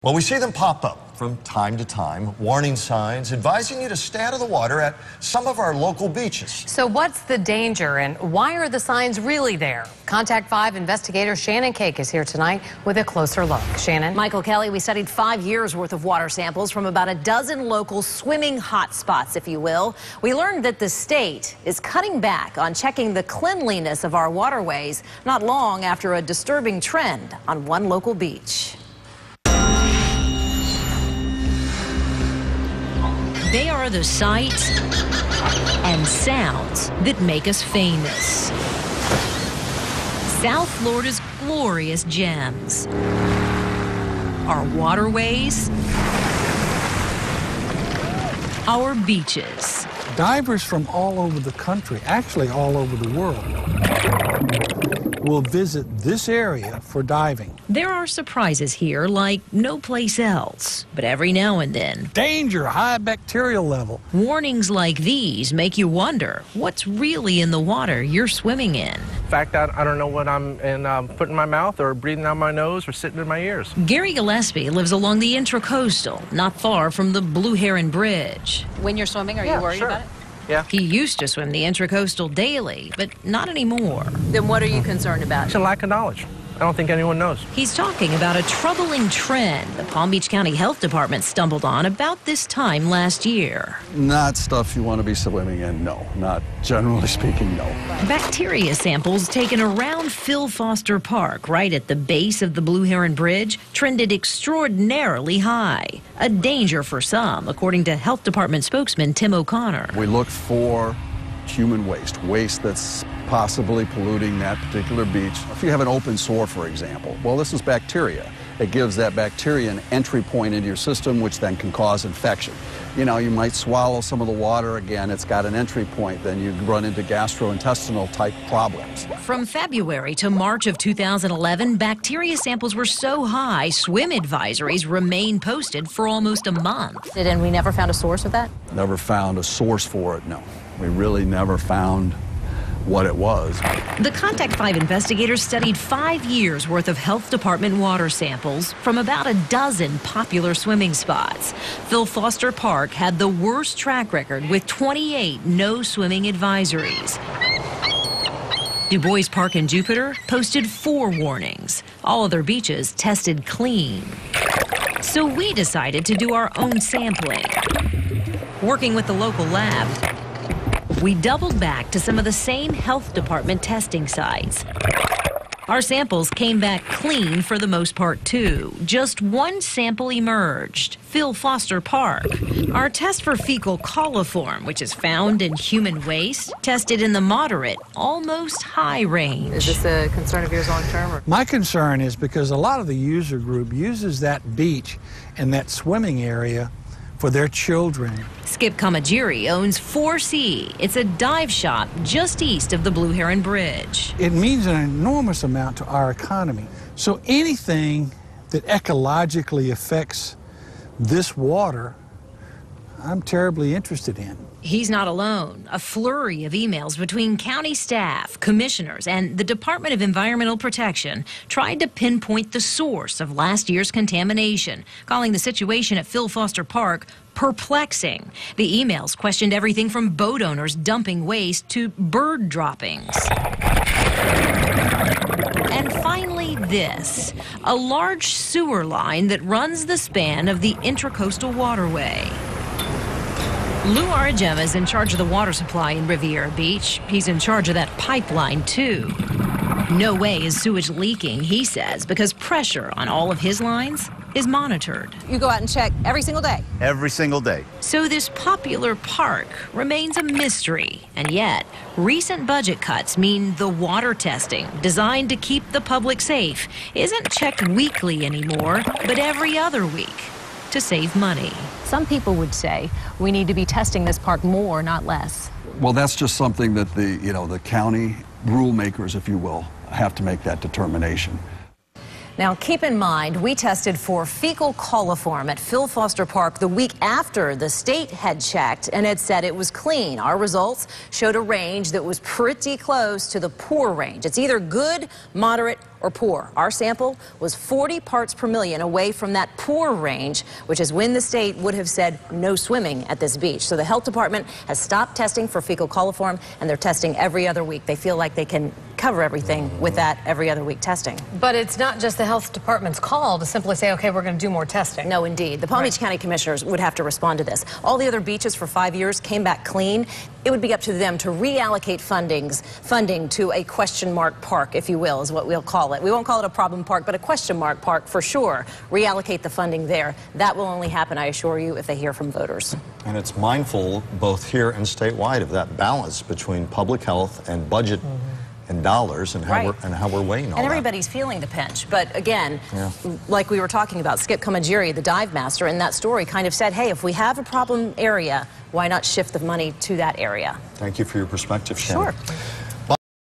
Well, we see them pop up from time to time, warning signs advising you to stay out of the water at some of our local beaches. So what's the danger and why are the signs really there? Contact 5 investigator Shannon Cake is here tonight with a closer look. Shannon. Michael Kelly, we studied 5 years worth of water samples from about a dozen local swimming hotspots, if you will. We learned that the state is cutting back on checking the cleanliness of our waterways not long after a disturbing trend on one local beach. They are the sights and sounds that make us famous. South Florida's glorious gems. Our waterways. Our beaches. Divers from all over the country, actually all over the world, will visit this area for diving. There are surprises here like no place else, but every now and then. Danger, high bacterial level. Warnings like these make you wonder what's really in the water you're swimming in. In fact, I don't know what I'm putting in my mouth or breathing out my nose or sitting in my ears. Gary Gillespie lives along the Intracoastal, not far from the Blue Heron Bridge. When you're swimming, are you worried about it? Yeah. He used to swim the Intracoastal daily, but not anymore. Then what are you concerned about? It's a lack of knowledge. I don't think anyone knows. He's talking about a troubling trend the Palm Beach County Health Department stumbled on about this time last year. Not stuff you want to be swimming in, no. Not generally speaking, no. Bacteria samples taken around Phil Foster Park, right at the base of the Blue Heron Bridge, trended extraordinarily high. A danger for some, according to Health Department spokesman Tim O'Connor. We look for human waste that's possibly polluting that particular beach. If you have an open sore, for example, well, this is bacteria. It gives that bacteria an entry point into your system, which then can cause infection. You know, you might swallow some of the water again. It's got an entry point. Then you run into gastrointestinal type problems. From February to March of 2011, bacteria samples were so high, swim advisories remained posted for almost a month. And we never found a source of that? Never found a source for it, no. We really never found what it was. The Contact 5 investigators studied 5 years worth of health department water samples from about a dozen popular swimming spots. Phil Foster Park had the worst track record with 28 no swimming advisories. Du Bois Park in Jupiter posted 4 warnings. All other beaches tested clean. So we decided to do our own sampling. Working with the local lab, we doubled back to some of the same health department testing sites. Our samples came back clean for the most part, too. Just one sample emerged, Phil Foster Park. Our test for fecal coliform, which is found in human waste, tested in the moderate, almost high range. Is this a concern of yours long term? My concern is because a lot of the user group uses that beach and that swimming area for their children. Skip Kamajiri owns 4C. It's a dive shop just east of the Blue Heron Bridge. It means an enormous amount to our economy. So anything that ecologically affects this water, I'm terribly interested in. He's not alone. A flurry of emails between county staff, commissioners, and the Department of Environmental Protection tried to pinpoint the source of last year's contamination, calling the situation at Phil Foster Park perplexing. The emails questioned everything from boat owners dumping waste to bird droppings. And finally this, a large sewer line that runs the span of the Intracoastal Waterway. Lou Aragem is in charge of the water supply in Riviera Beach. He's in charge of that pipeline, too. No way is sewage leaking, he says, because pressure on all of his lines is monitored. You go out and check every single day? Every single day. So this popular park remains a mystery. And yet, recent budget cuts mean the water testing, designed to keep the public safe, isn't checked weekly anymore, but every other week, to save money. Some people would say we need to be testing this park more, not less. Well, that's just something that the county rule makers, if you will, have to make that determination. Now, keep in mind, we tested for fecal coliform at Phil Foster Park the week after the state had checked, and it said it was clean. Our results showed a range that was pretty close to the poor range. It's either good, moderate, or poor. Our sample was 40 parts per million away from that poor range, which is when the state would have said no swimming at this beach. So the health department has stopped testing for fecal coliform, and they're testing every other week. They feel like they can cover everything with that every other week testing. But it's not just the health department's call to simply say, okay, we're going to do more testing. No, indeed. The Palm Beach County Commissioners would have to respond to this. All the other beaches for 5 years came back clean. It would be up to them to reallocate funding to a question mark park, if you will, is what we'll call it. We won't call it a problem park, but a question mark park for sure. Reallocate the funding there. That will only happen, I assure you, if they hear from voters. And it's mindful, both here and statewide, of that balance between public health and budget and dollars, and how we're weighing all that. And everybody's feeling the pinch. But again, like we were talking about, Skip Komagiri, the dive master, in that story kind of said, hey, if we have a problem area, why not shift the money to that area? Thank you for your perspective, Shannon. Sure.